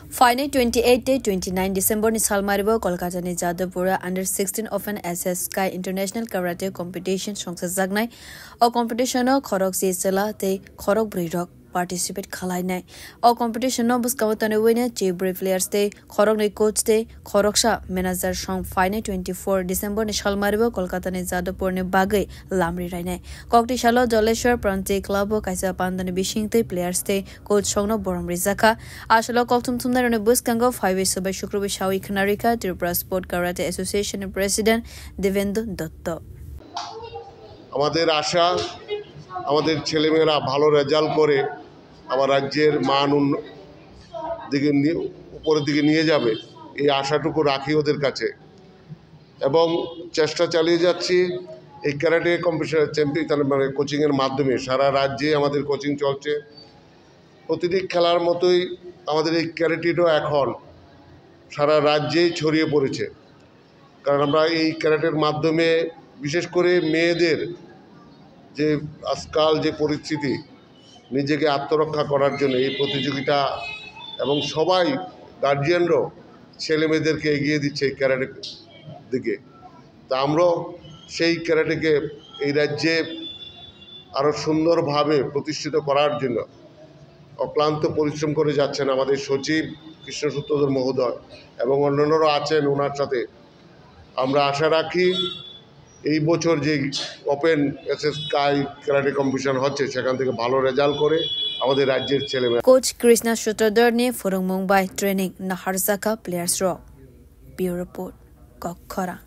Final 28-29 December ni Salmaribo Kolkata ni Jadavpura under 16 of an SS Sky International Karate Competition songsa jagnai o competition o khorok si sela te khorok bridok participate khalai nai o competition no buskawatane wine chief players te khorok ni coach te khoroksha manager song final 24 December ni Salmaribo Kolkata ni Jadavpur ni bagai lamri rai nai kokti shalo Joleshwar Prante Club o kaisa pandani bishing te players te coach song no borom rizaka ashalo koktum tumna Buskango 5 Subai Shukrubi Shawi Kanarika Tripura Sport Karate Association President Devendu Dotto আমাদের আশা আমাদের ছেলেমেয়েরা ভালো result করে আমার রাজ্যের মান দিকে উপরের দিকে নিয়ে যাবে এই আশাটুকু রাখি ওদের কাছে এবং চেষ্টা চালিয়ে যাচ্ছি এই ক্যারাটে কম্পিটিশন চ্যাম্পিয়ন মানে কোচিংয়ের মাধ্যমে সারা রাজ্যে আমাদের কোচিং চলছে প্রতিটি খেলার মতোই আমাদের এই ক্যারাটেও এখন সারা রাজ্যেই ছড়িয়ে পড়েছে কারণ আমরা এই ক্যারাটের মাধ্যমে বিশেষ করে মেয়েদের যে আজকাল যে পরিস্থিতি নিজেকে আত্মরক্ষা করার জন্য এই প্রতিযোগিতা এবং সবাই গার্জিয়ানরাও ছেলে মেয়েদেরকে এগিয়ে দিচ্ছে এই ক্যারাটের দিকে তা আমরাও সেই ক্যারাটেকে এই রাজ্যে আরও সুন্দরভাবে প্রতিষ্ঠিত করার জন্য অক্লান্ত পরিশ্রম করে যাচ্ছেন আমাদের সচিব কৃষ্ণসূত্রধর মহোদয় এবং অন্যান্যরা আছেন ওনার সাথে আমরা আশা রাখি এই বছর যে open SS sky karate competition হচ্ছে সেখান থেকে ভালো রেজাল্ট করে আমাদের রাজ্যের ছেলেমেয়েরা কোচ কৃষ্ণ সূত্রধর নিয়ে ফরং মুম্বাই ট্রেনিং নাহারজাকা প্লেয়ার্স র ব্যুরো রিপোর্ট কক্ষরা